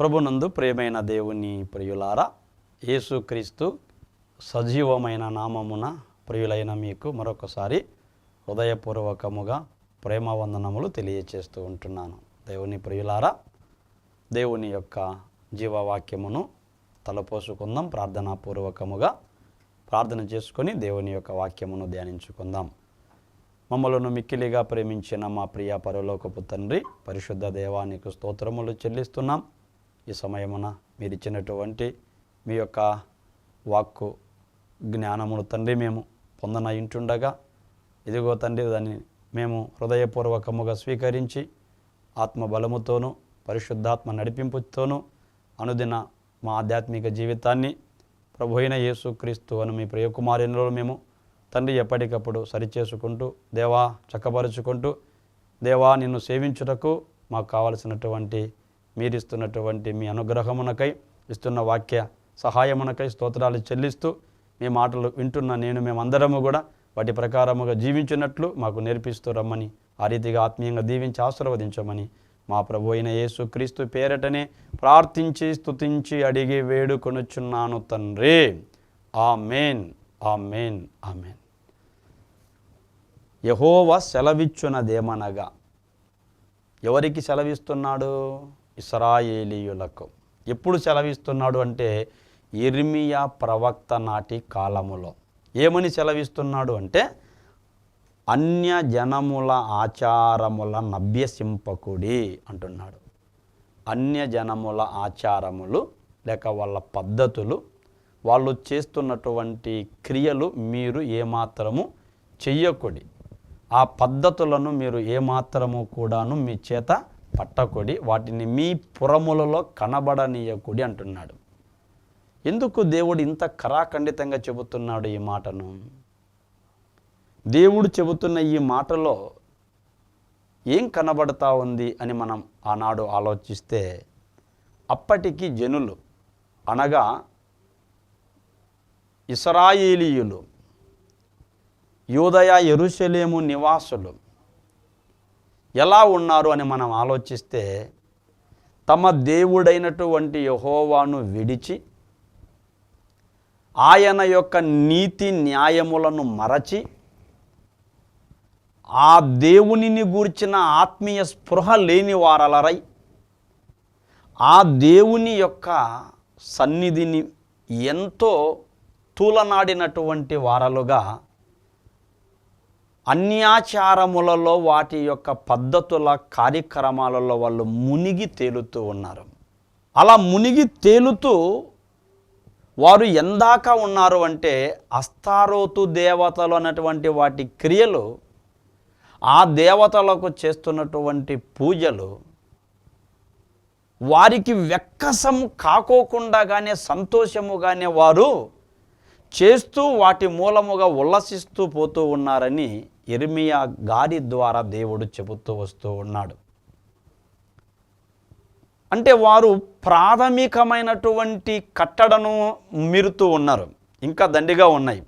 ప్రభునందు ప్రియమైన దేవుని ప్రియులారా, యేసుక్రీస్తు సజీవమైన నామమున ప్రియులైన మీకు మరొకసారి హృదయపూర్వకముగా ప్రేమవందనములు తెలియచేస్తూ ఉంటున్నాను. దేవుని ప్రియులారా, దేవుని యొక్క జీవవాక్యమును తలపోసుకుందాం. ప్రార్థనాపూర్వకముగా ప్రార్థన చేసుకొని దేవుని యొక్క వాక్యమును ధ్యానించుకుందాం. మమ్మలను మిక్కిలిగా ప్రేమించిన మా ప్రియ పరలోకపు తండ్రి, పరిశుద్ధ దేవానికి స్తోత్రములు చెల్లిస్తున్నాం. ఈ సమయమున మీరు ఇచ్చినటువంటి మీ యొక్క వాక్కు జ్ఞానమును తండ్రి మేము పొందనయింటుండగా, ఇదిగో తండ్రి దాన్ని మేము హృదయపూర్వకముగా స్వీకరించి ఆత్మబలముతోనూ పరిశుద్ధాత్మ నడిపింపుతోనూ అనుదిన మా ఆధ్యాత్మిక జీవితాన్ని ప్రభు అయిన యేసుక్రీస్తు అను మీ ప్రియకుమారునిలో మేము తండ్రి ఎప్పటికప్పుడు సరిచేసుకుంటూ దేవా చక్కపరుచుకుంటూ దేవా నిన్ను సేవించుటకు మాకు కావలసినటువంటి మీరిస్తున్నటువంటి మీ అనుగ్రహమునకై ఇస్తున్న వాక్య సహాయమునకై స్తోత్రాలు చెల్లిస్తూ మీ మాటలు వింటున్న మేమందరము కూడా వాటి ప్రకారముగా జీవించినట్లు మాకు నేర్పిస్తూ రమ్మని, ఆ రీతిగా ఆత్మీయంగా దీవించి ఆశీర్వదించమని మా ప్రభు అయిన యేసుక్రీస్తు పేరటనే ప్రార్థించి స్తుతించి అడిగి వేడుకొనుచున్నాను తండ్రి. ఆమేన్, ఆమేన్, ఆమేన్. యెహోవా సెలవిచ్చునదేమనగా, ఎవరికి సెలవిస్తున్నాడు? ఇశ్రాయేలీయులకు. ఎప్పుడు సెలవిస్తున్నాడు అంటే యిర్మీయా ప్రవక్త నాటి కాలములో. ఏమని సెలవిస్తున్నాడు అంటే, అన్య జనముల ఆచారముల నభ్యసింపకుడి అంటున్నాడు. అన్య జనముల ఆచారములు లేక వాళ్ళ పద్ధతులు, వాళ్ళు చేస్తున్నటువంటి క్రియలు మీరు ఏమాత్రము చెయ్యకుడి. ఆ పద్ధతులను మీరు ఏమాత్రము కూడాను మీ చేత పట్టకుడి, వాటిని మీ పురములలో కనబడనీయకుడి అంటున్నాడు. ఎందుకు దేవుడు ఇంత కరాఖండితంగా చెబుతున్నాడు ఈ మాటను? దేవుడు చెబుతున్న ఈ మాటలో ఏం కనబడతా ఉంది అని మనం ఆనాడు ఆలోచిస్తే, అప్పటికి జనులు అనగా ఇశ్రాయేలీయులు, యూదయ యెరూషలేము నివాసులు ఎలా ఉన్నారు అని మనం ఆలోచిస్తే, తమ దేవుడైనటువంటి యెహోవాను విడిచి ఆయన యొక్క నీతి న్యాయములను మరచి ఆ దేవునిని గూర్చిన ఆత్మీయ స్పృహ లేని వారలరై ఆ దేవుని యొక్క సన్నిధిని ఎంతో తూలనాడినటువంటి వారలుగా అన్యాచారములలో వాటి యొక్క పద్ధతుల కార్యక్రమాలలో వాళ్ళు మునిగి తేలుతూ ఉన్నారు. అలా మునిగి తేలుతూ వారు ఎందాక ఉన్నారు అంటే, అస్తారోతు దేవతలు అన్నటువంటి వాటి క్రియలు, ఆ దేవతలకు చేస్తున్నటువంటి పూజలు వారికి వెక్కసము కాకోకుండానే సంతోషముగానే వారు చేస్తూ వాటి మూలముగా ఉల్లసిస్తూ పోతూ ఉన్నారని యిర్మీయా గారి ద్వారా దేవుడు చెబుతూ వస్తూ ఉన్నాడు. అంటే వారు ప్రాథమికమైనటువంటి కట్టడను మీరుతూ ఉన్నారు, ఇంకా దండిగా ఉన్నాయి.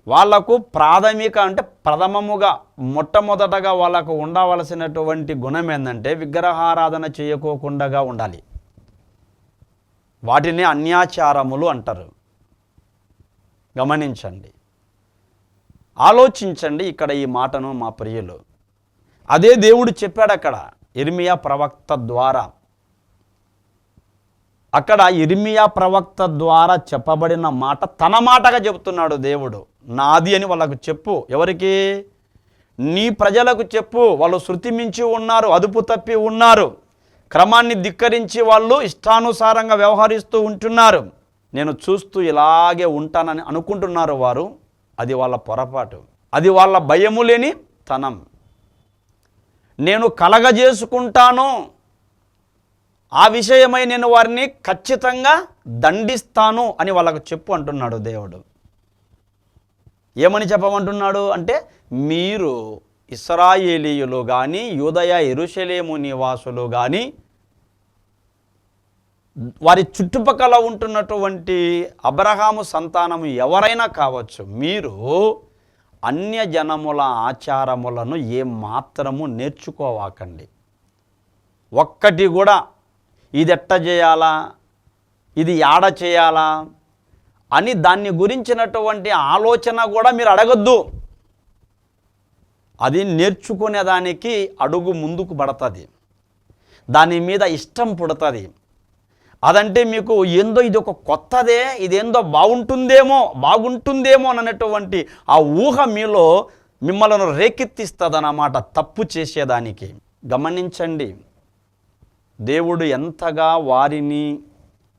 వాళ్లకు ప్రాథమిక అంటే ప్రథమముగా మొట్టమొదటగా వాళ్ళకు ఉండవలసినటువంటి గుణం ఏంటంటే విగ్రహారాధన చేయకోకుండా ఉండాలి. వాటిని అన్యాచారములు అంటారు. గమనించండి, ఆలోచించండి ఇక్కడ ఈ మాటను మా ప్రియులు. అదే దేవుడు చెప్పాడు అక్కడ యిర్మీయా ప్రవక్త ద్వారా. అక్కడ యిర్మీయా ప్రవక్త ద్వారా చెప్పబడిన మాట తన మాటగా చెబుతున్నాడు దేవుడు. నాది అని వాళ్ళకు చెప్పు. ఎవరికి? నీ ప్రజలకు చెప్పు. వాళ్ళు శృతి మించి ఉన్నారు, అదుపు తప్పి ఉన్నారు, క్రమాన్ని ధిక్కరించి వాళ్ళు ఇష్టానుసారంగా వ్యవహరిస్తూ ఉంటున్నారు. నేను చూస్తూ ఇలాగే ఉంటానని అనుకుంటున్నారు వారు. అది వాళ్ళ పొరపాటు, అది వాళ్ళ భయము లేని తనం. నేను కలగజేసుకుంటాను, ఆ విషయమై నేను వారిని ఖచ్చితంగా దండిస్తాను అని వాళ్ళకు చెప్పు అంటున్నాడు దేవుడు. ఏమని చెప్పమంటున్నాడు అంటే, మీరు ఇశ్రాయేలీయులు కానీ యూదయ యెరూషలేము నివాసులు కానీ వారి చుట్టుపక్కల ఉంటున్నటువంటి అబ్రహాము సంతానము ఎవరైనా కావచ్చు, మీరు అన్యజనముల ఆచారములను ఏమాత్రము నేర్చుకోవాకండి. ఒక్కటి కూడా ఇది ఎట్ట చేయాలా, ఇది యాడ చేయాలా అని దాన్ని గురించినటువంటి ఆలోచన కూడా మీరు అడగద్దు. అది నేర్చుకునేదానికి అడుగు ముందుకు పడుతుంది, దాని మీద ఇష్టం పుడుతుంది. అదంటే మీకు ఏందో ఇది ఒక కొత్తదే, ఇదేందో బాగుంటుందేమో అన్నటువంటి ఆ ఊహ మీలో మిమ్మల్ని రేకెత్తిస్తుందన్నమాట తప్పు చేసేదానికి. గమనించండి, దేవుడు ఎంతగా వారిని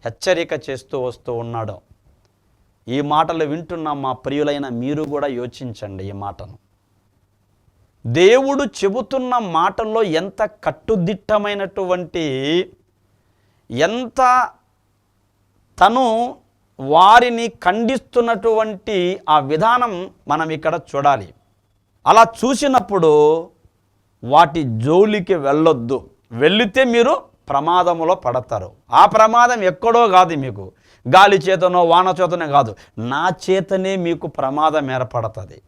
హెచ్చరిక చేస్తూ వస్తూ ఉన్నాడో. ఈ మాటలు వింటున్న మా ప్రియులైన మీరు కూడా యోచించండి ఈ మాటను. దేవుడు చెబుతున్న మాటల్లో ఎంత కట్టుదిట్టమైనటువంటి, ఎంత తను వారిని ఖండిస్తున్నటువంటి ఆ విధానం మనం ఇక్కడ చూడాలి. అలా చూసినప్పుడు వాటి జోలికి వెళ్ళొద్దు. వెళితే మీరు ప్రమాదంలో పడతారు. ఆ ప్రమాదం ఎక్కడో కాదు, మీకు గాలి చేతనో వాన చేతనో కాదు, నా చేతనే మీకు ప్రమాదం ఏర్పడుతుంది.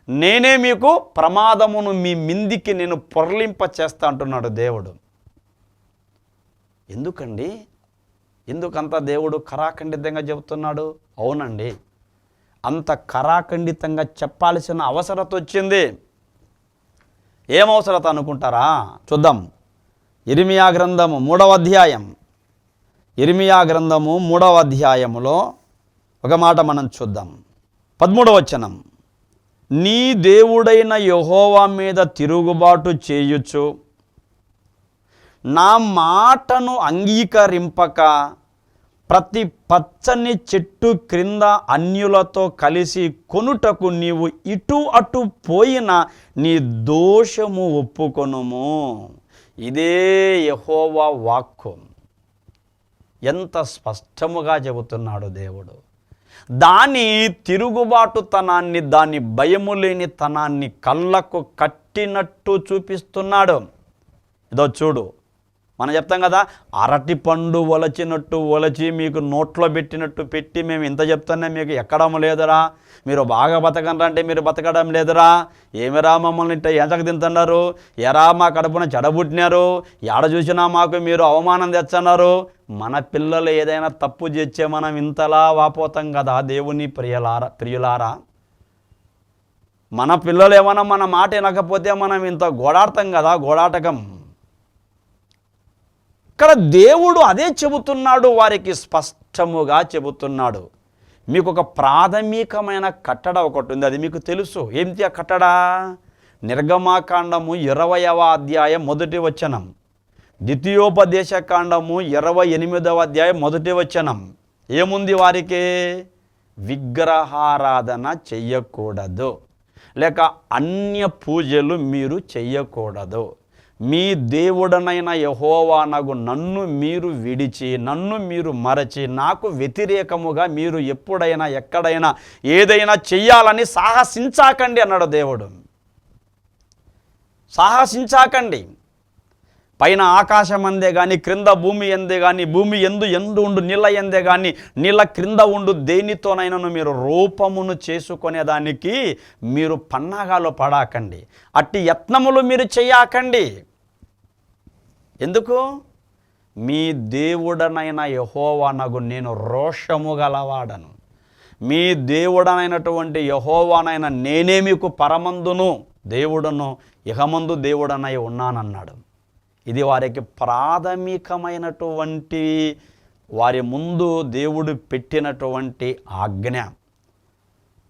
నేనే మీకు ప్రమాదమును మీ మిందికి నేను పొర్లింప చేస్తా అంటున్నాడు దేవుడు. ఎందుకండి, ఎందుకంత దేవుడు కరాఖండితంగా చెబుతున్నాడు? అవునండి, అంత కరాఖండితంగా చెప్పాల్సిన అవసరత వచ్చింది. ఏం అవసరత అనుకుంటారా? చూద్దాం. ఇర్మియా గ్రంథము 3వ అధ్యాయం, ఇర్మియా గ్రంథము 3వ అధ్యాయములో ఒక మాట మనం చూద్దాం. 13వ వచనం. నీ దేవుడైన యెహోవా మీద తిరుగుబాటు చేయుచు నా మాటను అంగీకరింపక ప్రతి పచ్చని చెట్టు క్రింద అన్యులతో కలిసి కొనుటకు నీవు ఇటు అటు పోయిన నీ దోషము ఒప్పుకొనుము. ఇదే యెహోవా వాక్కు. ఎంత స్పష్టముగా చెబుతున్నాడు దేవుడు. దాని తిరుగుబాటుతనాన్ని, దాని భయము లేని తనాన్ని కళ్ళకు కట్టినట్టు చూపిస్తున్నాడు. ఇదో చూడు, మనం చెప్తాం కదా, అరటి పండు ఒలచినట్టు ఒలచి మీకు నోట్లో పెట్టినట్టు పెట్టి మేము ఇంత చెప్తానే మీకు ఎక్కడం లేదురా, మీరు బాగా బతకండి అంటే మీరు బతకడం లేదురా, ఏమిరా మమ్మల్ని ఇంట ఎంతకు తింటున్నారు, ఎరా మా కడుపున చెడబుట్టినారు, ఎడ చూసినా మాకు మీరు అవమానం తెచ్చన్నారు. మన పిల్లలు ఏదైనా తప్పు చేస్తే మనం ఇంతలా వాపోతాం కదా దేవుని ప్రియులారా. మన పిల్లలు ఏమన్నా మన మాట వినకపోతే మనం ఇంత గోడాడతాం కదా, గోడాటకం. ఇక్కడ దేవుడు అదే చెబుతున్నాడు, వారికి స్పష్టముగా చెబుతున్నాడు. మీకు ఒక ప్రాథమికమైన కట్టడ ఒకటి ఉంది, అది మీకు తెలుసు. ఏంటి ఆ కట్టడ? నిర్గమాకాండము 20వ అధ్యాయం 1వ వచనం, ద్వితీయోపదేశ కాండము 28వ అధ్యాయం 1వ వచనం. ఏముంది వారికి? విగ్రహారాధన చెయ్యకూడదు, లేక అన్య పూజలు మీరు చెయ్యకూడదు. మీ దేవుడనైన యెహోవానగు నన్ను మీరు విడిచి, నన్ను మీరు మరచి, నాకు వ్యతిరేకముగా మీరు ఎప్పుడైనా ఎక్కడైనా ఏదైనా చెయ్యాలని సాహసించాకండి అన్నాడు దేవుడు. సాహసించాకండి. పైన ఆకాశం అందే కానీ, క్రింద భూమి ఎందే కానీ, భూమి ఎందు ఉండు నీళ్ళ ఎందే కానీ, నీళ్ళ క్రింద ఉండు దేనితోనైనా మీరు రూపమును చేసుకునేదానికి మీరు పన్నాగాలు పడాకండి. అట్టి యత్నములు మీరు చెయ్యకండి. ఎందుకు? మీ దేవుడనైన యెహోవానగు నేను రోషము గలవాడను. మీ దేవుడనైనటువంటి యెహోవానైన నేనే మీకు పరమందును దేవుడును ఇహమందు దేవుడనై ఉన్నానన్నాడు. ఇది వారికి ప్రాథమికమైనటువంటి, వారి ముందు దేవుడు పెట్టినటువంటి ఆజ్ఞ.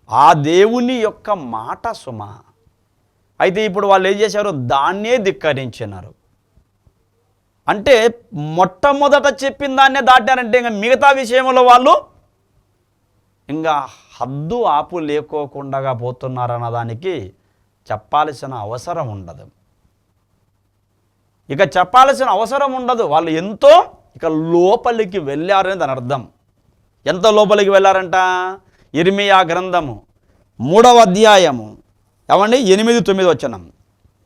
ఆ దేవుని యొక్క మాట సుమ. అయితే ఇప్పుడు వాళ్ళు ఏం చేశారు? దాన్నే ధిక్కరించినారు. అంటే మొట్టమొదట చెప్పిన దాన్నే దాటారంటే ఇంకా మిగతా విషయంలో వాళ్ళు ఇంకా హద్దు ఆపు లేకోకుండా పోతున్నారన్న దానికి చెప్పాల్సిన అవసరం ఉండదు. ఇక చెప్పాల్సిన అవసరం ఉండదు. వాళ్ళు ఎంతో ఇక లోపలికి వెళ్ళారని దాని అర్థం. ఎంత లోపలికి వెళ్ళారంట? ఇర్మియా గ్రంథము 3వ అధ్యాయము 8-9 వచనం.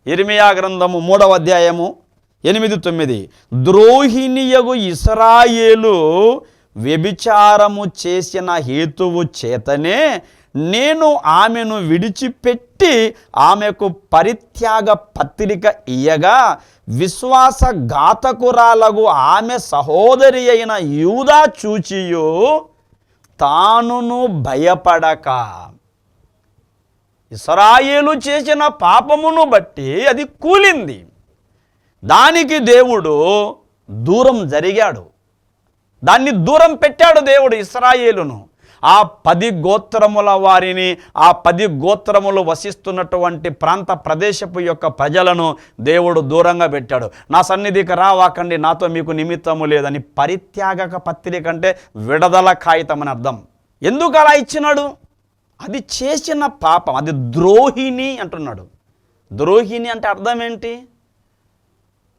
ఇర్మియా గ్రంథము 3వ అధ్యాయము 8-9. ద్రోహిణియగు ఇశ్రాయేలు వ్యభిచారము చేసిన హేతువు చేతనే నేను ఆమెను విడిచిపెట్టి ఆమెకు పరిత్యాగ పత్రిక ఇయ్యగా విశ్వాసఘాతకురాలగు ఆమె సహోదరి అయిన యూదా చూచియు తానును భయపడక ఇశ్రాయేలు చేసిన పాపమును బట్టి అది కూలింది. దానికి దేవుడు దూరం జరిగాడు, దాన్ని దూరం పెట్టాడు దేవుడు ఇశ్రాయేలును. ఆ 10 గోత్రముల వారిని, ఆ 10 గోత్రములు వసిస్తున్నటువంటి ప్రాంత ప్రదేశపు యొక్క ప్రజలను దేవుడు దూరంగా పెట్టాడు. నా సన్నిధికి రావాకండి, నాతో మీకు నిమిత్తము లేదని. పరిత్యాగక పత్రిక అంటే విడుదల కాగితం అని అర్థం. ఎందుకు అలా ఇచ్చినాడు? అది చేసిన పాపం, అది ద్రోహిణి అంటున్నాడు. ద్రోహిణి అంటే అర్థం ఏంటి?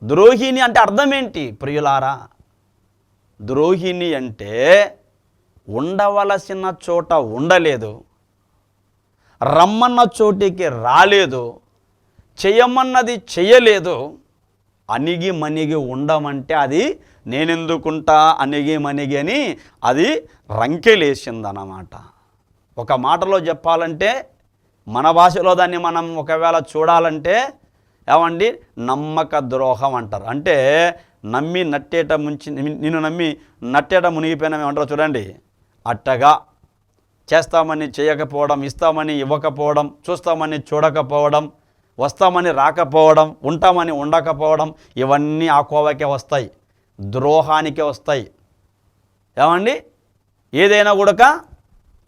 ద్రోహిణి అంటే అర్థం ఏంటి ప్రియులారా? ద్రోహిణి అంటే ఉండవలసిన చోట ఉండలేదు, రమ్మన్న చోటికి రాలేదు, చేయమన్నది చేయలేదు, అణిగి మణిగి ఉండమంటే అది నేనెందుకుంటా అణిగి మణిగి అని అది రంకెలేసిందన్నమాట. ఒక మాటలో చెప్పాలంటే, మన భాషలో దాన్ని మనం ఒకవేళ చూడాలంటే ఏమండి, నమ్మక ద్రోహం అంటారు. అంటే నమ్మి నట్టేట ముంచి, నిన్ను నమ్మి నట్టేట మునిగిపోయినా ఏమంటారో చూడండి. అట్టగా చేస్తామని చేయకపోవడం, ఇస్తామని ఇవ్వకపోవడం, చూస్తామని చూడకపోవడం, వస్తామని రాకపోవడం, ఉంటామని ఉండకపోవడం, ఇవన్నీ ఆ కోవకే వస్తాయి, ద్రోహానికే వస్తాయి. ఏమండి, ఏదైనా కూడా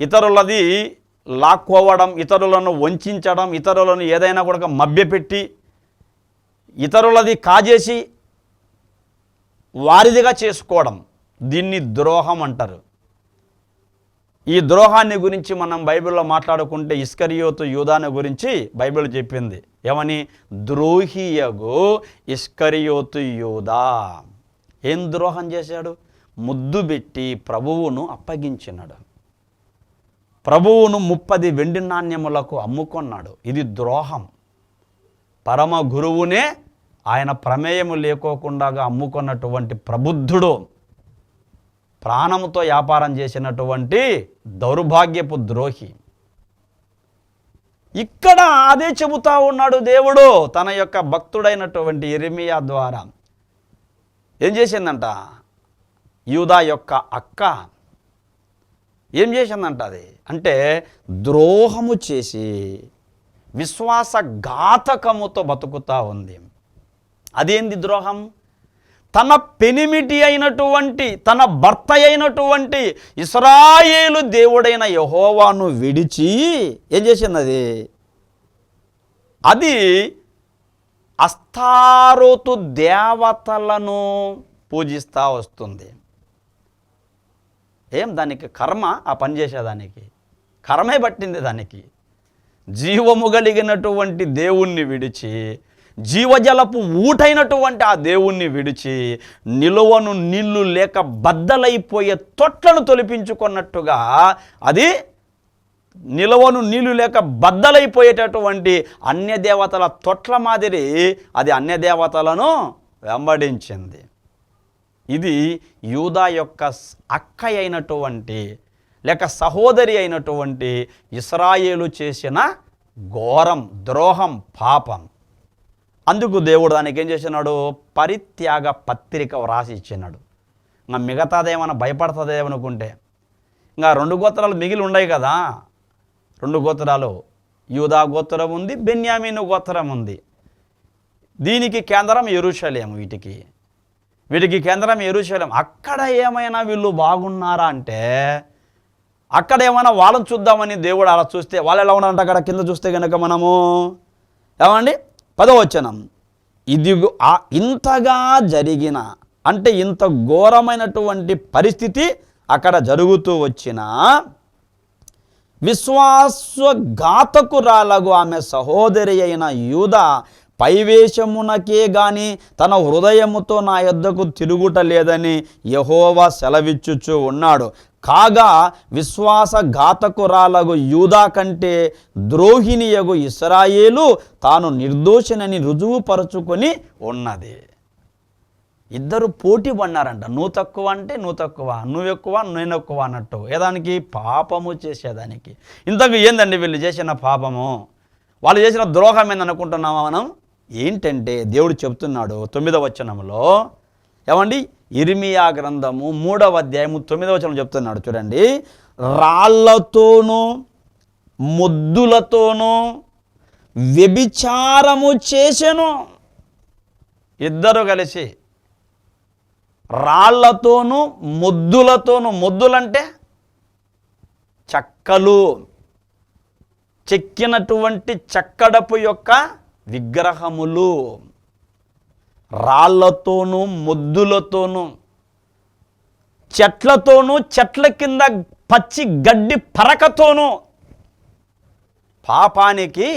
ఇతరులది లాక్కోవడం, ఇతరులను వంచడం, ఇతరులను ఏదైనా కూడా మభ్యపెట్టి ఇతరులది కాజేసి వారిదిగా చేసుకోవడం, దీన్ని ద్రోహం అంటారు. ఈ ద్రోహాన్ని గురించి మనం బైబిల్లో మాట్లాడుకుంటే ఇస్కరియోతు యూదాను గురించి బైబిల్ చెప్పింది. ఏమని? ద్రోహియగు ఇస్కరియోతు యూదా. ఏం ద్రోహం చేశాడు? ముద్దు పెట్టి ప్రభువును అప్పగించినాడు. ప్రభువును 30 వెండి నాణ్యములకు అమ్ముకొన్నాడు. ఇది ద్రోహం. పరమ గురువునే ఆయన ప్రమేయము లేకోకుండా అమ్ముకున్నటువంటి ప్రబుద్ధుడు, ప్రాణముతో వ్యాపారం చేసినటువంటి దౌర్భాగ్యపు ద్రోహి. ఇక్కడ అదే చెబుతా ఉన్నాడు దేవుడు తన యొక్క భక్తుడైనటువంటి యెరెమీయా ద్వారా. ఏం చేసిందంట? యూదా యొక్క అక్క ఏం చేసిందంట? అది అంటే ద్రోహము చేసి విశ్వాసఘాతకముతో బతుకుతూ ఉంది. అదేంది ద్రోహం? తన పెనిమిటి అయినటువంటి, తన భర్త అయినటువంటి ఇశ్రాయేలు దేవుడైన యెహోవాను విడిచి ఏం చేసింది? అది అస్తారోతు దేవతలను పూజిస్తూ వస్తుంది. ఏం దానికి కర్మ? ఆ పని చేసేదానికి కర్మే పట్టింది. దానికి జీవము కలిగినటువంటి దేవుణ్ణి విడిచి, జీవజలపు ఊటైనటువంటి ఆ దేవుణ్ణి విడిచి, నిలువను నీళ్లు లేక బద్దలైపోయే తొట్లను తొలిపించుకున్నట్టుగా అది నిలువను నీళ్లు లేక బద్దలైపోయేటటువంటి అన్యదేవతల తొట్ల మాదిరి అది అన్యదేవతలను వెంబడించింది. ఇది యూదా యొక్క అక్క అయినటువంటి లేక సహోదరి అయినటువంటి ఇశ్రాయేలు చేసిన ఘోరం, ద్రోహం, పాపం. అందుకు దేవుడు దానికి ఏం చేసినాడు? పరిత్యాగ పత్రిక వ్రాసి ఇచ్చినాడు. ఇంకా మిగతాదేమన్నా భయపడుతుందేమనుకుంటే, ఇంకా 2 గోత్రాలు మిగిలి ఉన్నాయి కదా. 2 గోత్రాలు, యూదా గోత్రం ఉంది, బెన్యామీను గోత్రం ఉంది. దీనికి కేంద్రం యెరూషలేము. వీటికి కేంద్రం యెరూషలేం. అక్కడ ఏమైనా వీళ్ళు బాగున్నారా అంటే, అక్కడ ఏమైనా వాళ్ళని చూద్దామని దేవుడు అలా చూస్తే వాళ్ళు ఎలా ఉన్నారంటే, అక్కడ కింద చూస్తే కనుక మనము ఏమండి 10వ వచనం, ఇదిగో ఇంతగా జరిగిన అంటే ఇంత ఘోరమైనటువంటి పరిస్థితి అక్కడ జరుగుతూ వచ్చిన విశ్వాసఘాతకురాలగు ఆమె సహోదరి అయిన యూదా పైవేషమునకే గాని తన హృదయముతో నా యొద్దకు తిరుగుట లేదని యెహోవా సెలవిచ్చుచూ ఉన్నాడు. కాగా విశ్వాసఘాతకురాలగు యూదా కంటే ద్రోహిణియగు ఇశ్రాయేలు తాను నిర్దోషినని రుజువుపరచుకొని ఉన్నది. ఇద్దరు పోటీ పడినారంట. నువ్వు తక్కువ అంటే నువ్వు తక్కువ, నువ్వు ఎక్కువ నేను ఎక్కువ అన్నట్టు. ఏదానికి? పాపము చేసేదానికి. ఇంతకు ఏందండి వీళ్ళు చేసిన పాపము? వాళ్ళు చేసిన ద్రోహం ఏందనుకుంటున్నామా మనం? ఏంటంటే దేవుడు చెప్తున్నాడు 9వ వచనంలో, ఏమండి, ఇర్మియా గ్రంథము 3వ అధ్యాయము 9వ వచనం చెప్తున్నాడు చూడండి. రాళ్లతోనూ మొద్దులతోనూ వ్యభిచారము చేసెను. ఇద్దరు కలిసి రాళ్లతోనూ మొద్దులతోనూ, మొద్దులంటే చెక్కలు, చెక్కినటువంటి చెక్కడపు యొక్క విగ్రహములు, రాళ్లతోనూ మొద్దులతోనూ, చెట్లతోనూ, చెట్ల కింద పచ్చి గడ్డి పరకతోనూ పాపానికి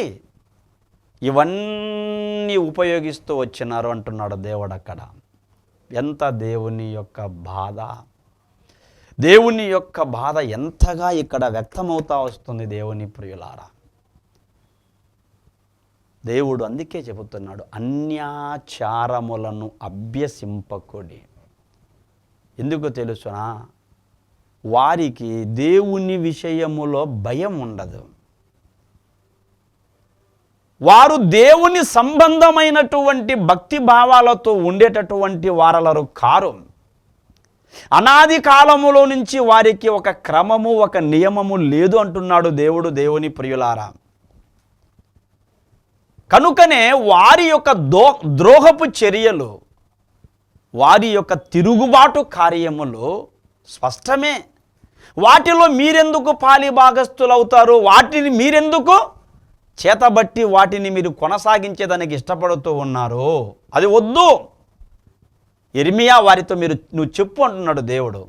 ఇవన్నీ ఉపయోగిస్తూ వచ్చినారు అంటున్నాడు దేవుడు అక్కడ. ఎంత దేవుని యొక్క బాధ, దేవుని యొక్క బాధ ఎంతగా ఇక్కడ వ్యక్తమవుతా వస్తుంది దేవుని ప్రియులారా. దేవుడు అందుకే చెబుతున్నాడు, అన్యాచారములను అభ్యసింపకుడి. ఎందుకు తెలుసునా? వారికి దేవుని విషయములో భయం ఉండదు. వారు దేవుని సంబంధమైనటువంటి భక్తి భావాలతో ఉండేటటువంటి వారలరు కారు. అనాది కాలములో నుంచి వారికి ఒక క్రమము, ఒక నియమము లేదు అంటున్నాడు దేవుడు. దేవుని ప్రియులారా, కనుకనే వారి యొక్క ద్రోహపు చర్యలు, వారి యొక్క తిరుగుబాటు కార్యములు స్పష్టమే. వాటిలో మీరెందుకు పాలిభాగస్తులవుతారు? వాటిని మీరెందుకు చేతబట్టి వాటిని మీరు కొనసాగించేదానికి ఇష్టపడుతూ ఉన్నారు? అది వద్దు. ఇర్మియా వారితో నువ్వు చెప్పు అంటున్నాడు దేవుడు.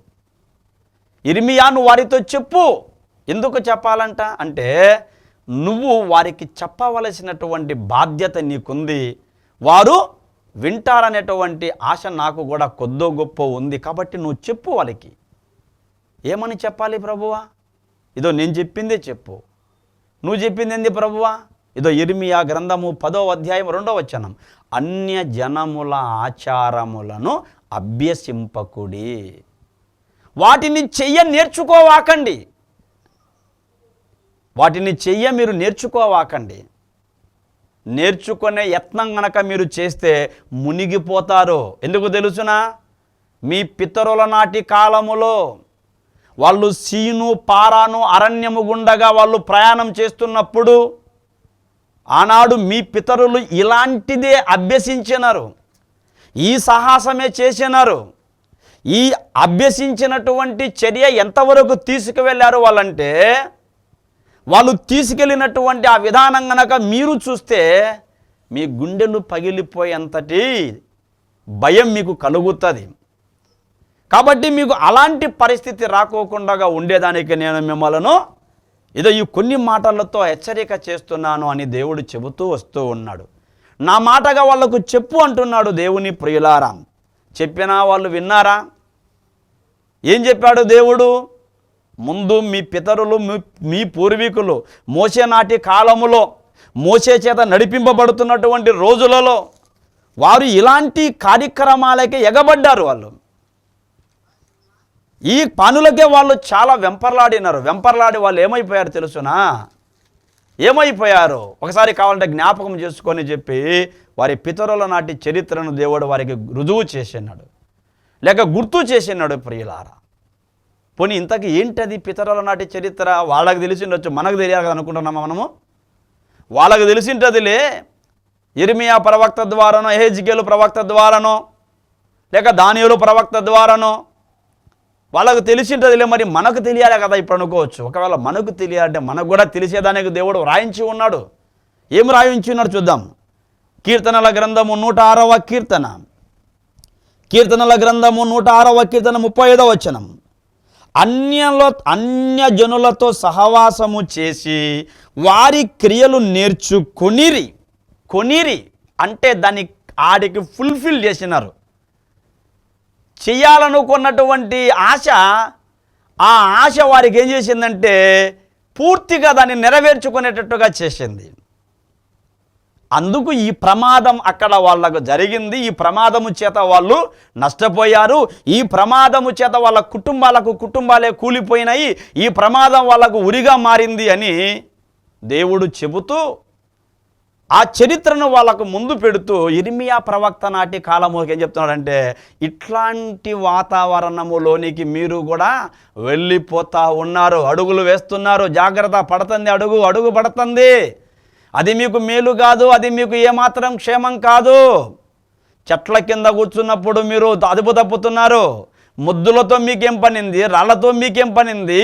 ఇర్మియా నువ్వు వారితో చెప్పు. ఎందుకు చెప్పాలంట అంటే, నువ్వు వారికి చెప్పవలసినటువంటి బాధ్యత నీకుంది. వారు వింటారనేటువంటి ఆశ నాకు కూడా కొద్దో గొప్ప ఉంది. కాబట్టి నువ్వు చెప్పు వాళ్ళకి. ఏమని చెప్పాలి ప్రభువా? ఇదో నేను చెప్పిందే చెప్పు. నువ్వు చెప్పింది ఏంది ప్రభువా? ఇదో ఇర్మియా గ్రంథము 10వ అధ్యాయం 2వ వచనం, అన్య జనముల ఆచారములను అభ్యసింపకుడి. వాటిని నేర్చుకోవాకండి. వాటిని మీరు నేర్చుకోవాకండి. నేర్చుకునే యత్నం గనక మీరు చేస్తే మునిగిపోతారు. ఎందుకు తెలుసునా? మీ పితరుల నాటి కాలములో వాళ్ళు సీను పారాను అరణ్యము గుండగా వాళ్ళు ప్రయాణం చేస్తున్నప్పుడు ఆనాడు మీ పితరులు ఇలాంటిదే అభ్యసించినారు, ఈ సాహసమే చేసినారు. ఈ అభ్యసించినటువంటి చర్య ఎంతవరకు తీసుకువెళ్ళారు వాళ్ళంటే, వాళ్ళు తీసుకెళ్ళినటువంటి ఆ విధానం గనక మీరు చూస్తే మీ గుండెలు పగిలిపోయేంతటి భయం మీకు కలుగుతుంది. కాబట్టి మీకు అలాంటి పరిస్థితి రాకోకుండా ఉండేదానికి నేను మిమ్మల్ని ఇదో ఈ కొన్ని మాటలతో హెచ్చరిక చేస్తున్నాను అని దేవుడు చెబుతూ వస్తూ ఉన్నాడు. నా మాటగా వాళ్ళకు చెప్పు అంటున్నాడు దేవుని ప్రియులారా. చెప్పినా వాళ్ళు విన్నారా? ఏం చెప్పాడు దేవుడు? ముందు మీ పితరులు, మీ పూర్వీకులు మోసే నాటి కాలములో, మోసే చేత నడిపింపబడుతున్నటువంటి రోజులలో వారు ఇలాంటి కార్యక్రమాలకే ఎగబడ్డారు. ఈ పనులకే వాళ్ళు చాలా వెంపర్లాడి వాళ్ళు ఏమైపోయారు తెలుసునా? ఏమైపోయారు ఒకసారి కావాలంటే జ్ఞాపకం చేసుకొని చెప్పి వారి పితరుల నాటి చరిత్రను దేవుడు వారికి రుజువు చేసినాడు, లేక గుర్తు చేసినాడు. ప్రియులారా, పోనీ ఇంతకు ఏంటది పితరుల నాటి చరిత్ర? వాళ్ళకి తెలిసిండొచ్చు, మనకు తెలియాలి కదా అనుకుంటున్నామా మనము? వాళ్ళకు తెలిసింటదిలే. ఇర్మియా ప్రవక్త ద్వారానో, యెహెజ్కేలు ప్రవక్త ద్వారానో, లేక దానియేలు ప్రవక్త ద్వారానో వాళ్ళకు తెలిసింటదిలే. మరి మనకు తెలియాలి కదా ఇప్పుడు అనుకోవచ్చు. ఒకవేళ మనకు తెలియాలంటే మనకు కూడా తెలిసేదానికి దేవుడు రాయించి ఉన్నాడు. ఏం రాయించి ఉన్నాడు చూద్దాం. కీర్తనల గ్రంథము 106వ కీర్తన, కీర్తనల గ్రంథము 106వ కీర్తన 35వ వచనం, అన్యజనులతో సహవాసము చేసి వారి క్రియలు కొనిరి అంటే దాన్ని ఆడికి ఫుల్ఫిల్ చేసినారు. చేయాలనుకున్నటువంటి ఆశ, ఆ ఆశ వారికి ఏం చేసిందంటే పూర్తిగా దాన్ని నెరవేర్చుకునేటట్టుగా చేసింది. అందుకు ఈ ప్రమాదం అక్కడ వాళ్ళకు జరిగింది. ఈ ప్రమాదము చేత వాళ్ళు నష్టపోయారు. ఈ ప్రమాదము చేత వాళ్ళ కుటుంబాలే కూలిపోయినాయి. ఈ ప్రమాదం వాళ్ళకు ఉరిగా మారింది అని దేవుడు చెబుతూ ఆ చరిత్రను వాళ్ళకు ముందు పెడుతూ ఇర్మియా ప్రవక్త నాటి కాలము ఏం చెప్తున్నాడంటే, ఇట్లాంటి వాతావరణములోనికి మీరు కూడా వెళ్ళిపోతా ఉన్నారు, అడుగులు వేస్తున్నారు, జాగ్రత్త పడుతుంది, అడుగు పడుతుంది. అది మీకు మేలు కాదు, అది మీకు ఏమాత్రం క్షేమం కాదు. చెట్ల కింద కూర్చున్నప్పుడు మీరు అదుపు తప్పుతున్నారు. ముద్దులతో మీకేం పనింది, రాళ్లతో మీకేం పనింది?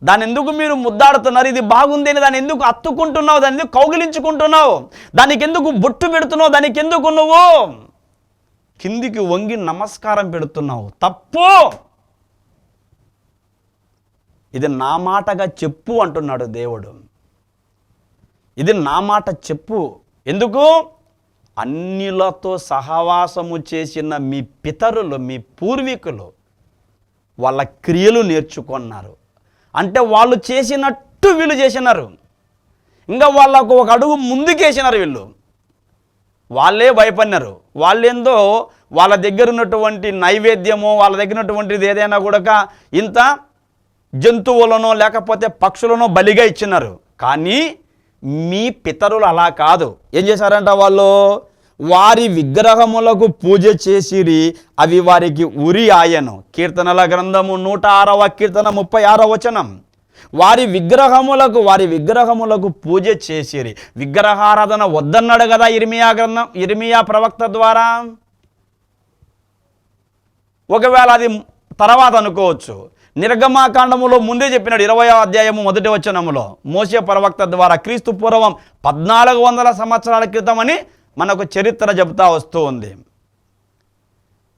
దాని ఎందుకు మీరు ముద్దాడుతున్నారు? ఇది బాగుంది అని దాన్ని ఎందుకు అత్తుకుంటున్నావు? దాన్ని ఎందుకు కౌగిలించుకుంటున్నావు? దానికి ఎందుకు బొట్టు పెడుతున్నావు? దానికి ఎందుకు నువ్వు కిందికి వంగి నమస్కారం పెడుతున్నావు? తప్పు. ఇది నా మాటగా చెప్పు అంటున్నాడు దేవుడు. ఇది నా మాట చెప్పు. ఎందుకు? అన్యులతో సహవాసము చేసిన మీ పితరులు, మీ పూర్వీకులు వాళ్ళ క్రియలు నేర్చుకున్నారు. అంటే వాళ్ళు చేసినట్టు వీళ్ళు చేసినారు. ఇంకా వాళ్ళకు ఒక అడుగు ముందుకేసినారు. వాళ్ళే భయపడినారు. వాళ్ళేందో వాళ్ళ దగ్గర ఉన్నటువంటి నైవేద్యమో, వాళ్ళ దగ్గర ఉన్నటువంటిది ఏదైనా కూడా ఇంత జంతువులనో లేకపోతే పక్షులనో బలిగా ఇచ్చినారు. కానీ మీ పితరులు అలా కాదు. ఏం చేశారంట? వాళ్ళు వారి విగ్రహములకు పూజ చేసిరి, అవి వారికి ఉరి ఆయను. కీర్తనల గ్రంథము 106వ కీర్తన 36వ వచనం. వారి విగ్రహములకు పూజ చేసిరి. విగ్రహారాధన వద్దన్నాడు కదా ఇర్మియా ప్రవక్త ద్వారా. ఒకవేళ అది తర్వాత అనుకోవచ్చు. నిర్గమాకాండములో ముందే చెప్పినాడు 20వ అధ్యాయము 1వ వచనములో మోషే ప్రవక్త ద్వారా క్రీస్తు పూర్వం 1400 సంవత్సరాల క్రితమని మనకు చరిత్ర చెబుతా వస్తూ ఉంది.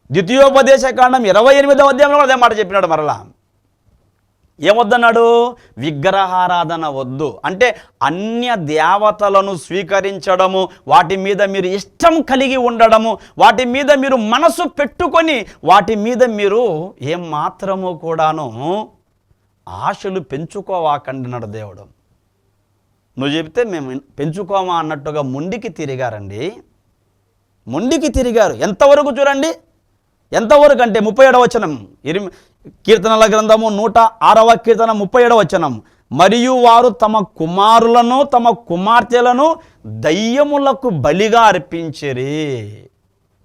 ద్వితీయోపదేశ కాండం 28వ అధ్యాయంలో అదే మాట చెప్పినాడు. మరలా ఏమొద్దన్నాడు? విగ్రహారాధన వద్దు. అంటే అన్య దేవతలను స్వీకరించడము, వాటి మీద మీరు ఇష్టం కలిగి ఉండడము, వాటి మీద మీరు మనసు పెట్టుకొని వాటి మీద మీరు ఏమాత్రము కూడాను ఆశలు పెంచుకోవాకంటున్నాడు దేవుడు. నువ్వు చెప్తే మేము పెంచుకోమా అన్నట్టుగా మొండికి తిరిగారండి. మొండికి తిరిగారు. ఎంతవరకు చూడండి, ఎంతవరకు అంటే 37వ వచనం కీర్తనల గ్రంథము 106వ కీర్తన 37వ వచనం. మరియు వారు తమ కుమారులను తమ కుమార్తెలను దయ్యములకు బలిగా అర్పించిరి.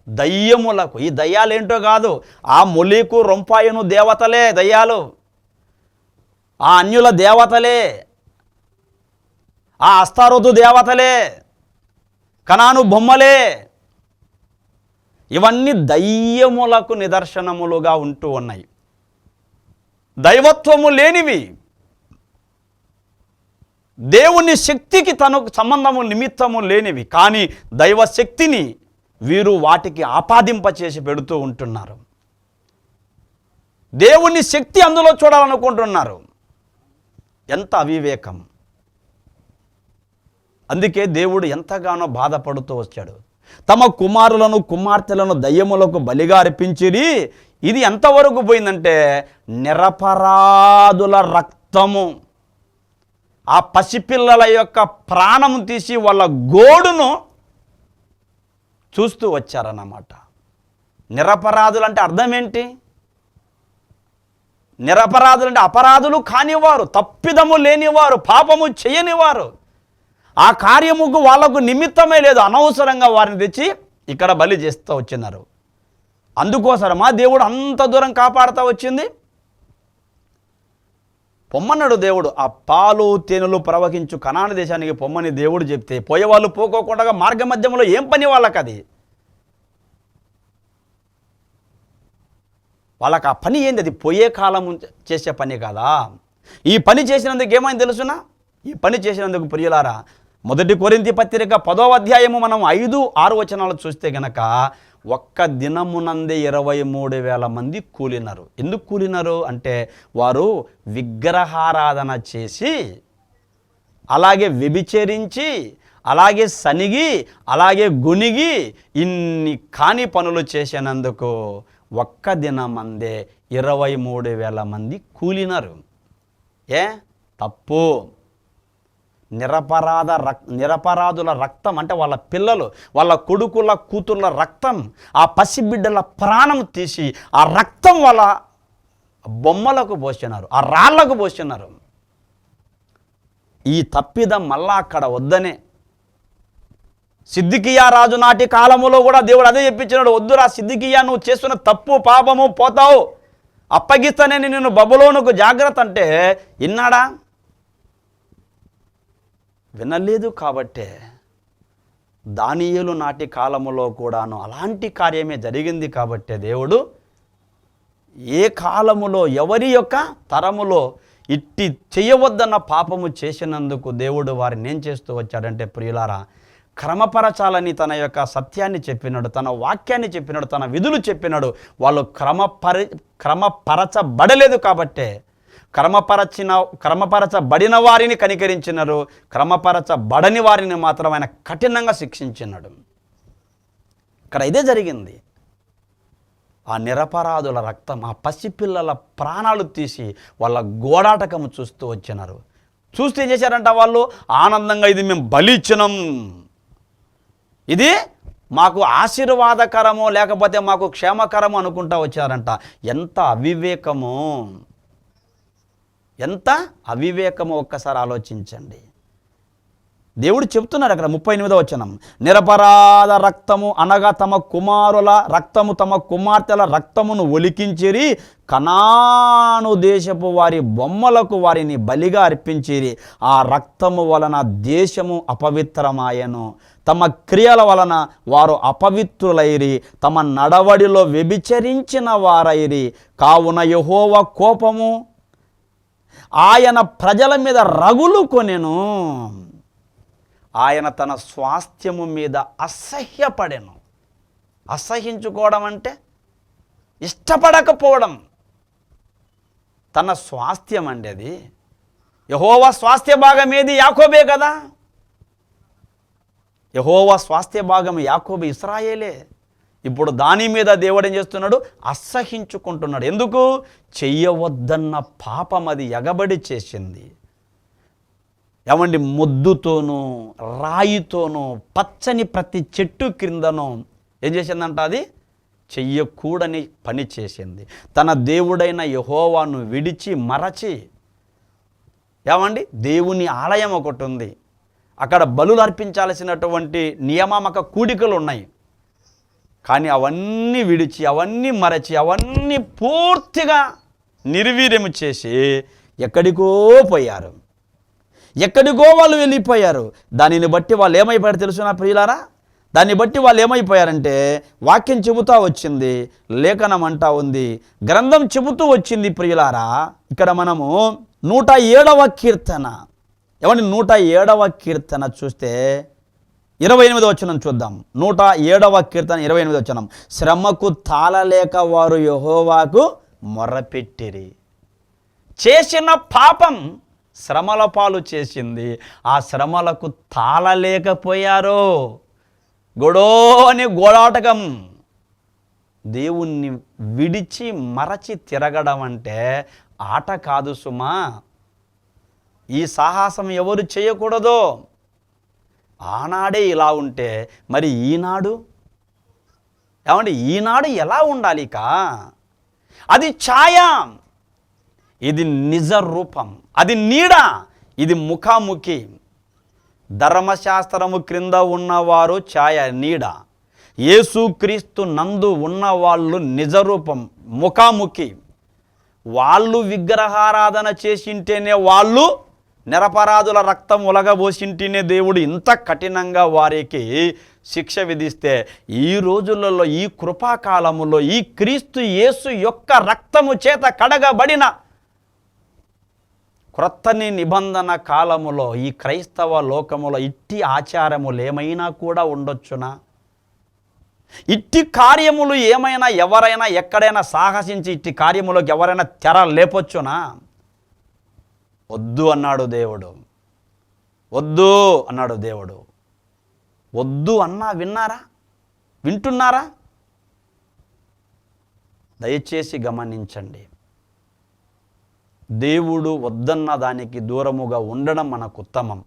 దయ్యములకు. ఈ దయ్యాలు ఏంటో కాదు, ఆ మొలీకు రొంపాయును దేవతలే దయ్యాలు, ఆ అన్యుల దేవతలే, ఆ అస్తారోతు దేవతలే, కనాను బొమ్మలే. ఇవన్నీ దయ్యములకు నిదర్శనములుగా ఉంటూ ఉన్నాయి. దైవత్వము లేనివి, దేవుని శక్తికి తనకు సంబంధము నిమిత్తము లేనివి. కానీ దైవశక్తిని వీరు వాటికి ఆపాదింపచేసి పెడుతూ ఉంటున్నారు. దేవుని శక్తి అందులో చూడాలనుకుంటున్నారు. ఎంత అవివేకం! అందుకే దేవుడు ఎంతగానో బాధపడుతూ వచ్చాడు. తమ కుమారులను కుమార్తెలను దయ్యములకు బలిగా అర్పించిరి. ఇది ఎంతవరకు పోయిందంటే నిరపరాధుల రక్తము, ఆ పసిపిల్లల యొక్క ప్రాణము తీసి వాళ్ళ గోడును చూస్తూ వచ్చారన్నమాట. నిరపరాధులు అంటే అర్థం ఏంటి? నిరపరాధులు అంటే అపరాధులు కానివారు, తప్పిదము లేనివారు, పాపము చేయనివారు. ఆ కార్యముకు వాళ్లకు నిమిత్తమే లేదు. అనవసరంగా వారిని తెచ్చి ఇక్కడ బలి చేస్తూ వచ్చినారు. అందుకోసమా దేవుడు అంత దూరం కాపాడుతూ వచ్చింది? పొమ్మన్నాడు దేవుడు. ఆ పాలు తేనెలు ప్రవహించు కనాను దేశానికి పొమ్మని దేవుడు చెప్తే పోయేవాళ్ళు పోకోకుండా మార్గ మధ్యంలో ఏం పని వాళ్ళకి? అది వాళ్ళకి ఆ పని ఏంది? అది పోయే కాలం చేసే పని కాదా? ఈ పని చేసినందుకు ఏమైంది తెలుసునా? ఈ పని చేసినందుకు ప్రియులారా, 1 కొరింథీ పత్రిక 10వ అధ్యాయము మనం 5-6 వచనాలు చూస్తే గనక ఒక్క దినమునందే 23,000 మంది కూలినారు. ఎందుకు కూలినారు అంటే వారు విగ్రహారాధన చేసి, అలాగే వ్యభిచరించి, అలాగే సనిగి, అలాగే గునిగి ఇన్ని కాని పనులు చేసినందుకు ఒక్క దినమందే 23,000 మంది కూలినారు. తప్పు. నిరపరాధుల రక్తం అంటే వాళ్ళ పిల్లలు, వాళ్ళ కొడుకుల కూతుర్ల రక్తం, ఆ పసిబిడ్డల ప్రాణం తీసి ఆ రక్తం వాళ్ళ బొమ్మలకు పోస్తున్నారు, ఆ రాళ్లకు పోస్తున్నారు. ఈ తప్పిదం మళ్ళా అక్కడ వద్దనే సిద్దికియా రాజు నాటి కాలములో కూడా దేవుడు అదే చెప్పించినాడు, వద్దురా సిద్దికియా, నువ్వు చేస్తున్న తప్పు పాపము, పోతావు, అప్పగిస్తానని నిన్ను బబులోనుకు జాగ్రత్త అంటే విన్నాడా? వినలేదు. కాబట్టే దానియేలు నాటి కాలములో కూడాను అలాంటి కార్యమే జరిగింది. కాబట్టే దేవుడు ఏ కాలములో ఎవరి యొక్క తరములో ఇట్టి చేయవద్దన్న పాపము చేసినందుకు దేవుడు వారిని ఏం చేస్తూ వచ్చాడంటే ప్రియులారా, క్రమపరచాలని తన యొక్క సత్యాన్ని చెప్పినాడు, తన వాక్యాన్ని చెప్పినాడు, తన విధులు చెప్పినాడు. వాళ్ళు క్రమపరచబడలేదు. కాబట్టే క్రమపరచబడిన వారిని కనికరించినారు, క్రమపరచబడని వారిని మాత్రం ఆయన కఠినంగా శిక్షించినాడు. ఇక్కడ ఇదే జరిగింది. ఆ నిరపరాధుల రక్తం, ఆ పసిపిల్లల ప్రాణాలు తీసి వాళ్ళ గోడాటకము చూస్తూ వచ్చినారు. చూస్తే ఏం చేశారంట వాళ్ళు? ఆనందంగా ఇది మేము బలి ఇచ్చినాం, ఇది మాకు ఆశీర్వాదకరమో లేకపోతే మాకు క్షేమకరము అనుకుంటా వచ్చారంట. ఎంత అవివేకము, ఎంత అవివేకమో ఒక్కసారి ఆలోచించండి. దేవుడు చెప్తున్నాడు అక్కడ 38వ వచనం, నిరపరాధ రక్తము అనగా తమ కుమారుల రక్తము, తమ కుమార్తెల రక్తమును ఒలికించిరి, కనాను దేశపు వారి బొమ్మలకు వారిని బలిగా అర్పించిరి. ఆ రక్తము వలన దేశము అపవిత్రమాయను, తమ క్రియల వలన వారు అపవిత్రులైరి, తమ నడవడిలో వ్యభిచరించిన వారైరి. కావున యెహోవా కోపము ఆయన ప్రజల మీద రగులు కొనెను, ఆయన తన స్వాస్థ్యము మీద అసహ్యపడెను. అసహ్యించుకోవడం అంటే ఇష్టపడకపోవడం. తన స్వాస్థ్యం అండి అది. యెహోవా స్వాస్థ్య భాగం ఏది? యాకోబే కదా. యెహోవా స్వాస్థ్య భాగం యాకోబు, ఇశ్రాయేలే. ఇప్పుడు దాని మీద దేవుడు ఏం చేస్తున్నాడు? అసహించుకుంటున్నాడు. ఎందుకు? చెయ్యవద్దన్న పాపం అది ఎగబడి చేసింది. ఏమండి, మొద్దుతోనూ రాయితోనూ పచ్చని ప్రతి చెట్టు క్రిందనో ఏం చేసిందంట? అది చెయ్యకూడని పని చేసింది. తన దేవుడైన యెహోవాను విడిచి మరచి, ఏమండి, దేవుని ఆలయం ఒకటి ఉంది, అక్కడ బలులు అర్పించాల్సినటువంటి నియామక కూడికలు ఉన్నాయి. కానీ అవన్నీ విడిచి, అవన్నీ మరచి, అవన్నీ పూర్తిగా నిర్వీర్యము చేసి ఎక్కడికో పోయారు. ఎక్కడికో వాళ్ళు వెళ్ళిపోయారు. దానిని బట్టి వాళ్ళు ఏమైపోయారు తెలుసునా ప్రియులారా? దాన్ని బట్టి వాళ్ళు ఏమైపోయారంటే, వాక్యం చెబుతూ వచ్చింది, లేఖనం అంటా ఉంది, గ్రంథం చెబుతూ వచ్చింది ప్రియులారా. ఇక్కడ మనము 107వ కీర్తన, ఏమండి 107వ కీర్తన చూస్తే 28వ వచనం చూద్దాం. 107వ కీర్తన 28వ వచనం, శ్రమకు తాళలేక వారు యెహోవాకు మొర్రపెట్టిరి. చేసిన పాపం శ్రమల పాలు చేసింది. ఆ శ్రమలకు తాళలేకపోయారు. గొడోని గోడాటకం. దేవుణ్ణి విడిచి మరచి తిరగడం అంటే ఆట కాదు సుమా. ఈ సాహసం ఎవరు చేయకూడదు. ఆనాడే ఇలా ఉంటే మరి ఈనాడు, ఏమంటే ఈనాడు ఎలా ఉండాలి? అది ఛాయ, ఇది నిజ రూపం, అది నీడ, ఇది ముఖాముఖి. ధర్మశాస్త్రము క్రింద ఉన్నవారు ఛాయ, నీడ. యేసుక్రీస్తు నందు ఉన్నవాళ్ళు నిజరూపం, ముఖాముఖి. వాళ్ళు విగ్రహారాధన చేసింటేనే, వాళ్ళు నిరపరాధుల రక్తం ఒలగబోసింటేనే దేవుడు ఇంత కఠినంగా వారికి శిక్ష విధిస్తే, ఈ రోజులలో, ఈ కృపాకాలములో, ఈ క్రీస్తు యేసు యొక్క రక్తము చేత కడగబడిన క్రొత్త నిబంధన కాలములో ఈ క్రైస్తవ లోకములో ఇట్టి ఆచారములు ఏమైనా కూడా ఉండొచ్చునా? ఇట్టి కార్యములు ఏమైనా ఎవరైనా ఎక్కడైనా సాహసించి ఇట్టి కార్యములకు ఎవరైనా తెర లేపొచ్చునా? వద్దు అన్నాడు దేవుడు. వద్దు అన్నాడు దేవుడు. వద్దు అన్నా విన్నారా? వింటున్నారా? దయచేసి గమనించండి. దేవుడు వద్దన్న దానికి దూరముగా ఉండడం మనకు ఉత్తమం.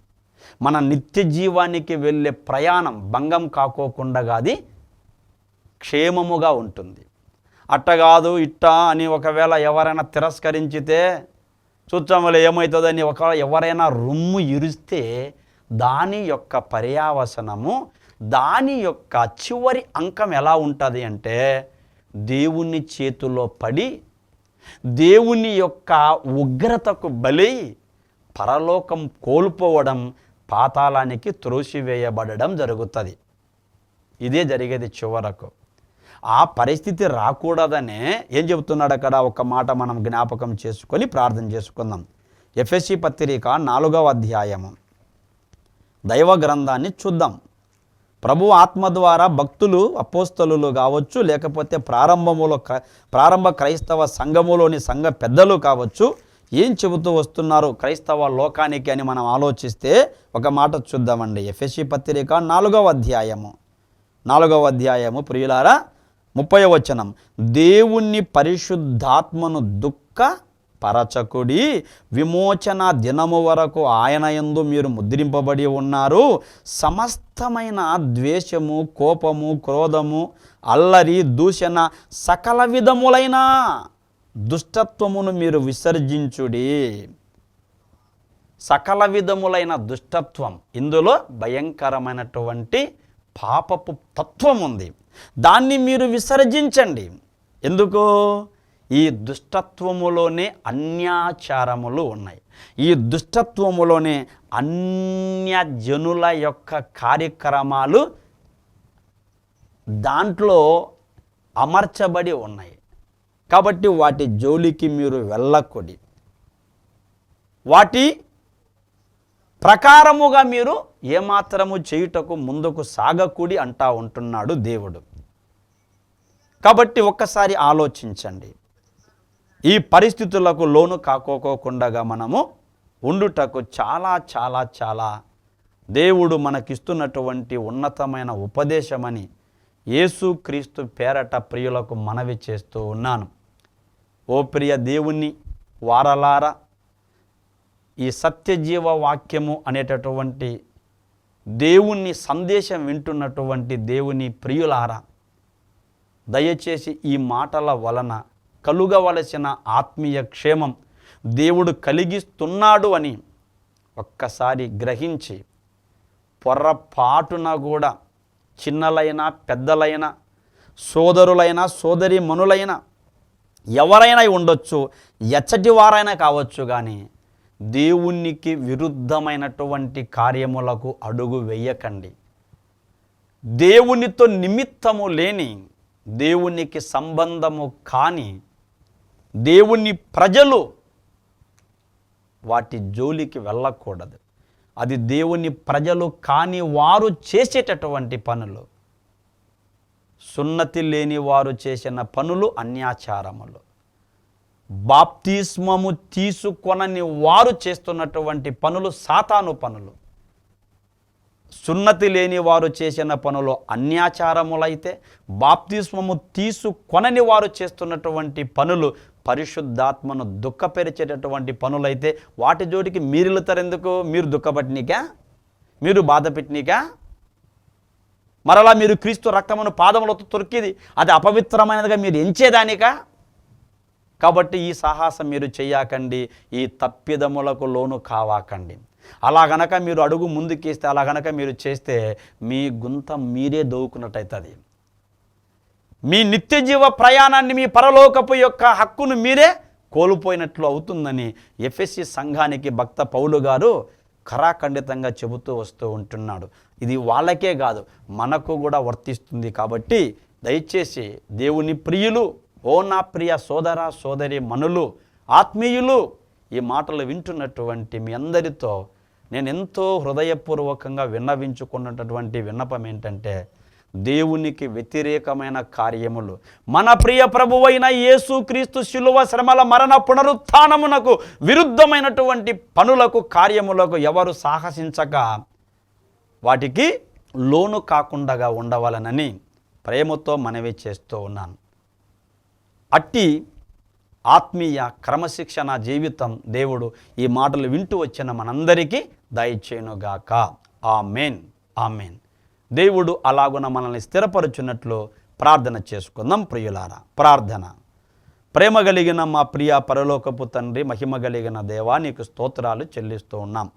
మన నిత్య జీవానికి వెళ్ళే ప్రయాణం భంగం కాకోకుండా అది క్షేమముగా ఉంటుంది. అట్టగాదు ఇట్ట అని ఒకవేళ ఎవరైనా తిరస్కరించితే చూచాములే ఏమవుతుందని ఒకవేళ ఎవరైనా రొమ్ము ఇరిస్తే దాని యొక్క పర్యావసనము, దాని యొక్క చివరి అంకం ఎలా ఉంటుంది అంటే దేవుని చేతిలో పడి దేవుని యొక్క ఉగ్రతకు బలి పరలోకం కోల్పోవడం, పాతాళానికి త్రోసివేయబడడం జరుగుతుంది. ఇదే జరిగేది చివరకు. ఆ పరిస్థితి రాకూడదనే ఏం చెబుతున్నాడు అక్కడ ఒక మాట మనం జ్ఞాపకం చేసుకొని ప్రార్థన చేసుకుందాం. ఎఫెసీ పత్రిక 4వ అధ్యాయము దైవ గ్రంథాన్ని చూద్దాం. ప్రభు ఆత్మ ద్వారా భక్తులు అపోస్తలులు కావచ్చు, లేకపోతే ప్రారంభ క్రైస్తవ సంఘములోని సంఘ పెద్దలు కావచ్చు, ఏం చెబుతూ వస్తున్నారు క్రైస్తవ లోకానికి అని మనం ఆలోచిస్తే ఒక మాట చూద్దామండి. ఎఫెసీ పత్రిక 4వ అధ్యాయము ప్రియులారా 30వ వచనం, దేవుని పరిశుద్ధాత్మను దుఃఖపరచకుడి, విమోచన దినము వరకు ఆయన యందు మీరు ముద్రింపబడి ఉన్నారు. సమస్తమైన ద్వేషము, కోపము, క్రోధము, అల్లరి, దూషణ, సకల విధములైన దుష్టత్వమును మీరు విసర్జించుడి. సకల విధములైన దుష్టత్వం, ఇందులో భయంకరమైనటువంటి పాపపు తత్వం ఉంది. దాన్ని మీరు విసర్జించండి. ఎందుకు? ఈ దుష్టత్వములోనే అన్యాచారములు ఉన్నాయి. ఈ దుష్టత్వములోనే అన్యజనుల యొక్క కార్యక్రమాలు దాంట్లో అమర్చబడి ఉన్నాయి. కాబట్టి వాటి జోలికి మీరు వెళ్ళకూడదు. వాటి ప్రకారముగా మీరు ఏమాత్రము చేయుటకు ముందుకు సాగకూడి అంటా ఉంటున్నాడు దేవుడు. కాబట్టి ఒక్కసారి ఆలోచించండి. ఈ పరిస్థితులకు లోను కాకోకుండా మనము ఉండుటకు చాలా చాలా చాలా దేవుడు మనకిస్తున్నటువంటి ఉన్నతమైన ఉపదేశమని యేసుక్రీస్తు పేరట ప్రియులకు మనవి చేస్తూ ఉన్నాను. ఓ ప్రియ దేవుని వారలారా, ఈ సత్యజీవ వాక్యము అనేటటువంటి దేవుని సందేశం వింటున్నటువంటి దేవుని ప్రియులారా, దయచేసి ఈ మాటల వలన కలుగవలసిన ఆత్మీయ క్షేమం దేవుడు కలిగిస్తున్నాడు అని ఒక్కసారి గ్రహించి, పొర్రపాటున కూడా చిన్నలైనా పెద్దలైనా సోదరులైనా సోదరీమణులైనా ఎవరైనా ఉండొచ్చు, ఎచ్చటి వారైనా కావచ్చు, కానీ దేవునికి విరుద్ధమైనటువంటి కార్యములకు అడుగు వేయకండి. దేవునితో నిమిత్తము లేని, దేవునికి సంబంధము కాని దేవుని ప్రజలు వాటి జోలికి వెళ్ళకూడదు. అది దేవుని ప్రజలు కాని వారు చేసేటటువంటి పనులు, సున్నతి లేని వారు చేసిన పనులు అన్యాచారములు, బాప్తిస్మము తీసుకొనని వారు చేస్తున్నటువంటి పనులు సాతాను పనులు. సున్నతి లేని వారు చేసిన పనులు అన్యాచారములైతే, బాప్తిస్మము తీసుకొనని వారు చేస్తున్నటువంటి పనులు పరిశుద్ధాత్మను దుఃఖపరిచేటటువంటి పనులైతే వాటి జోడికి మీరు వెళ్తారు. ఎందుకు? మీరు దుఃఖపట్టినీకా? మీరు బాధ పెట్టినీకా? మరలా మీరు క్రీస్తు రక్తమును పాదములతో తొక్కిది అది అపవిత్రమైనదిగా మీరు ఎంచేదానికా? కాబట్టి ఈ సాహసం మీరు చెయ్యకండి, ఈ తప్పిదములకు లోను కావాకండి. అలా గనక మీరు అడుగు ముందుకేస్తే, అలా గనక మీరు చేస్తే మీ గుంత మీరే దోవుకున్నట్టయితుంది. మీ నిత్య జీవ ప్రయాణాన్ని, మీ పరలోకపు యొక్క హక్కును మీరే కోల్పోయినట్లు అవుతుందని ఎఫెసీ సంఘానికి భక్త పౌలు గారు ఖరాఖండితంగా చెబుతూ వస్తూ ఉంటున్నాడు. ఇది వాళ్ళకే కాదు, మనకు కూడా వర్తిస్తుంది. కాబట్టి దయచేసి దేవుని ప్రియులు, ఓ నా ప్రియ సోదర సోదరి మనులు, ఆత్మీయులు, ఈ మాటలు వింటున్నటువంటి మీ అందరితో నేను ఎంతో హృదయపూర్వకంగా విన్నవించుకున్నటువంటి విన్నపం ఏంటంటే, దేవునికి వ్యతిరేకమైన కార్యములు, మన ప్రియ ప్రభువైన యేసుక్రీస్తు శిలువ శ్రమల మరణ పునరుత్థానమునకు విరుద్ధమైనటువంటి పనులకు, కార్యములకు ఎవరు సాహసించక వాటికి లోను కాకుండా ఉండవాలనని ప్రేమతో మనవి చేస్తూ ఉన్నాను. అట్టి ఆత్మీయ క్రమశిక్షణ జీవితం దేవుడు ఈ మాటలు వింటూ వచ్చిన మనందరికీ దయచేయునుగాక. ఆమేన్, ఆమేన్. దేవుడు అలాగున మనల్ని స్థిరపరచున్నట్లు ప్రార్థన చేసుకుందాం ప్రియులారా. ప్రార్థన. ప్రేమ కలిగిన మా ప్రియ పరలోకపు తండ్రి, మహిమ కలిగిన దేవా, నీకు స్తోత్రాలు చెల్లిస్తూ ఉన్నాం.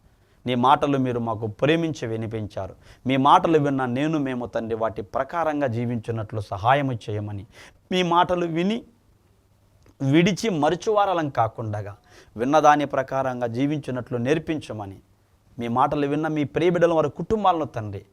నీ మాటలు మీరు మాకు ప్రేమించి వినిపించారు. మీ మాటలు విన్న మేము తండ్రి వాటి ప్రకారంగా జీవించున్నట్లు సహాయము చేయమని, మీ మాటలు విని విడిచి మరుచువారలం కాకుండా విన్నదాని ప్రకారంగా జీవించున్నట్లు నేర్పించమని, మీ మాటలు విన్న మీ ప్రియబిడ్డల వారి కుటుంబాలను తండ్రి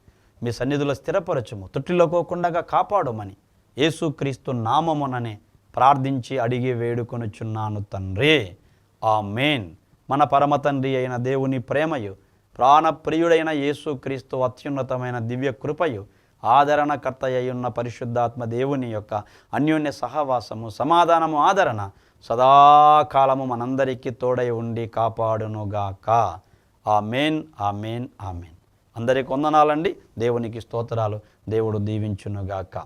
మీ సన్నిధిలో స్థిరపరచుము, తొట్టిలోకోకుండా కాపాడమని యేసుక్రీస్తు నామముననే ప్రార్థించి అడిగి వేడుకొనుచున్నాను తండ్రి. ఆమేన్. మన పరమ తండ్రి అయిన దేవుని ప్రేమయు, ప్రాణప్రియుడైన యేసుక్రీస్తు అత్యున్నతమైన దివ్య కృపయు, ఆదరణకర్త అయ్యున్న పరిశుద్ధాత్మ దేవుని యొక్క అన్యోన్య సహవాసము, సమాధానము, ఆదరణ సదాకాలము మనందరికీ తోడై ఉండి కాపాడునుగాక. ఆమేన్, ఆమేన్, ఆమేన్. అందరికీ వందనాలండి. దేవునికి స్తోత్రాలు. దేవుడు దీవించునుగాక.